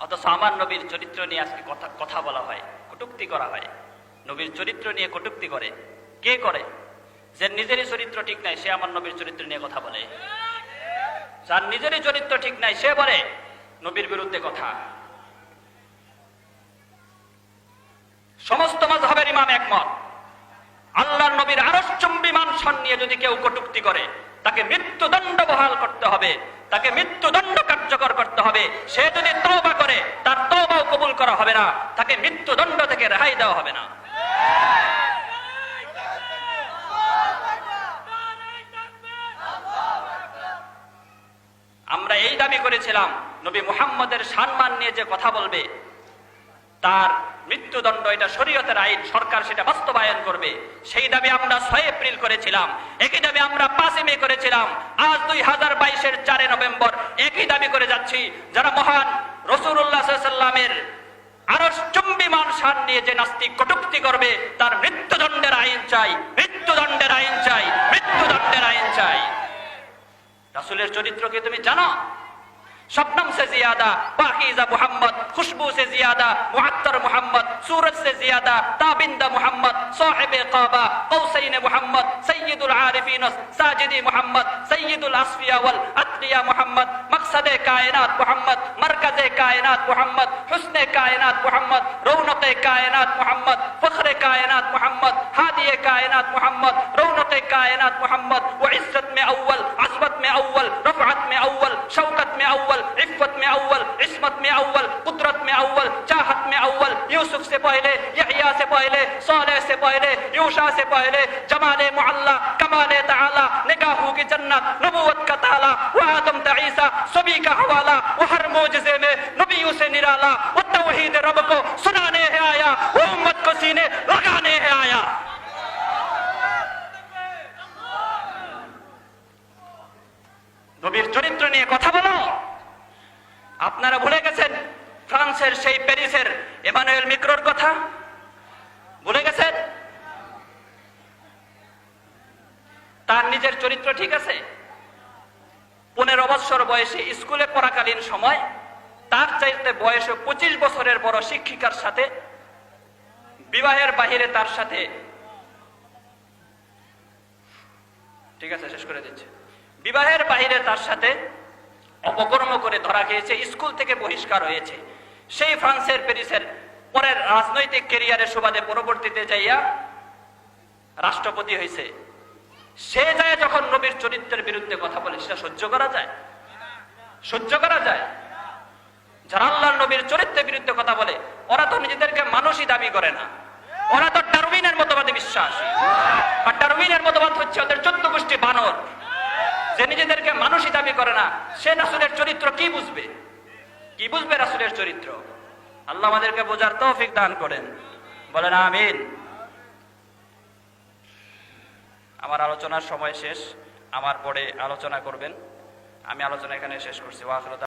অথচ আমার নবীর চরিত্র নিয়ে আজকে কথা বলা হয়, কটূক্তি করা হয়। নবীর চরিত্র নিয়ে কটূক্তি করে কে করে? যে নিজেরই চরিত্র ঠিক নাই সে আমার নবীর চরিত্র নিয়ে কথা বলে। যার নিজেরই চরিত্র ঠিক নাই সে বলে নবীর বিরুদ্ধে কথা। সমস্ত মাযহাবের ইমাম একমত, আল্লাহর নবীর আরশচুম্বী মান-শান নিয়ে যদি কেউ কটূক্তি করে তাকে মৃত্যুদণ্ড বহাল করতে হবে, তাকে মৃত্যুদণ্ড কার্যকর করতে হবে। সে যদি তওবা করে তার তওবাও কবুল করা হবে না, তাকে মৃত্যুদণ্ড থেকে রেহাই দেওয়া হবে না। আমরা এই দাবি করেছিলাম নবী মুহাম্মদের সম্মান নিয়ে যে কথা বলবে তার মৃত্যুদণ্ড, এটা শরীয়তের আইন, সরকার সেটা বাস্তবায়ন করবে। সেই দাবি আমরা 6 এপ্রিল করেছিলাম, একই দাবি আমরা 5 মে করেছিলাম। আজ 2022-এর 4 নভেম্বর একই দাবি করে যাচ্ছি। যারা মহান রাসূলুল্লাহ সাল্লাল্লাহু আলাইহি ওয়াসাল্লামের আরশচুম্বী মান-শান নিয়ে যে নাস্তিক কটূক্তি করবে তার মৃত্যুদণ্ডের আইন চাই, মৃত্যুদণ্ডের আইন চাই, মৃত্যুদণ্ডের আইন চাই। রাসূলের চরিত্র কি তুমি জানো? शबनम से ज्यादा पाकीज़ा मोहम्मद, खुशबू से ज्यादा मुअत्तर मोहम्मद, सूरज से ज्यादा ताबिंदा मोहम्मद, साहिब काबा कौसैन मोहम्मद, सय्यदुल आरिफीन साजिदी मोहम्मद, सय्यदुल अस्फिया वल अत्किया मोहम्मद, मकसदे कायनात मोहम्मद, मरकज़े कायनात मोहम्मद, हुस्ने कायनात मोहम्मद, रौनक़े कायनात मोहम्मद, फ़ख्रे कायनात मोहम्मद, हादिये कायनात मोहम्मद, रौनक़े कायनात मोहम्मद, व इज़्ज़त में अव्वल, अज़मत में अव्वल, रफ़अत में अव्वल, शौकत में अव्वल, इफ़्फ़त में अव्वल, इस्मत में अव्वल, कुदरत में अव्वल, चाहत में अव्वल, यूसुफ से पहले, यहया से पहले, सालेह से पहले, यूशा से पहले, जमाले मुअल्ला, कमाले ताला, निगाहों की जन्नत, नबूवत का ताला, व आदम ता ईसा सभी का हवाला, वो हर मोजज़े में नबियों से निराला, वो तौहीद रब को सुनाने है आया, वो उम्मत को सीने लगाने है आया। নবীর চরিত্র নিয়ে কথা বলো। আপনারা ভুলে গেছেন ফ্রান্সের সেই প্যারিসের এমানুয়েল ম্যাক্রোর কথা? ভুলে গেছেন? তার নিজের চরিত্র ঠিক আছে? 15 বছর বয়সে স্কুলে পড়াকালীন সময় তার চাইতে বয়সে 25 বছরের বড় শিক্ষিকার সাথে বিবাহের বাহিরে তার সাথে, ঠিক আছে শেষ করে দিচ্ছে, বিবাহের বাহিরে তার সাথে অপকর্ম করে ধরা খেয়েছে, স্কুল থেকে বহিষ্কার হয়েছে। সেই ফ্রান্সের প্যারিসের পরের রাজনৈতিক ক্যারিয়ারের সুবাদে পরবর্তীতে যাইয়া রাষ্ট্রপতি হয়েছে। সে যায় যখন নবীর চরিত্রের বিরুদ্ধে কথা বলে, সেটা সহ্য করা যায়? সহ্য করা যায়? যারা আল্লাহর নবীর চরিত্রের বিরুদ্ধে কথা বলে ওরা তো নিজেদেরকে মানুষই দাবি করে না, ওরা তো ডারউইনের মতবাদে বিশ্বাসী। আর ডারউইনের মতবাদ হচ্ছে ওদের 14 গোষ্ঠী বানর। যে নিজেদেরকে মানুষই দাবি করে না সে রাসূলের চরিত্র কি বুঝবে? কি বুঝবে রাসূলের চরিত্র? আল্লাহ আমাদেরকে বোঝার তৌফিক দান করেন, বলেন আমিন। আমার আলোচনার সময় শেষ, আমার পরে আলোচনা করবেন। আমি আলোচনা এখানে শেষ করছি। ওয়া আখিরু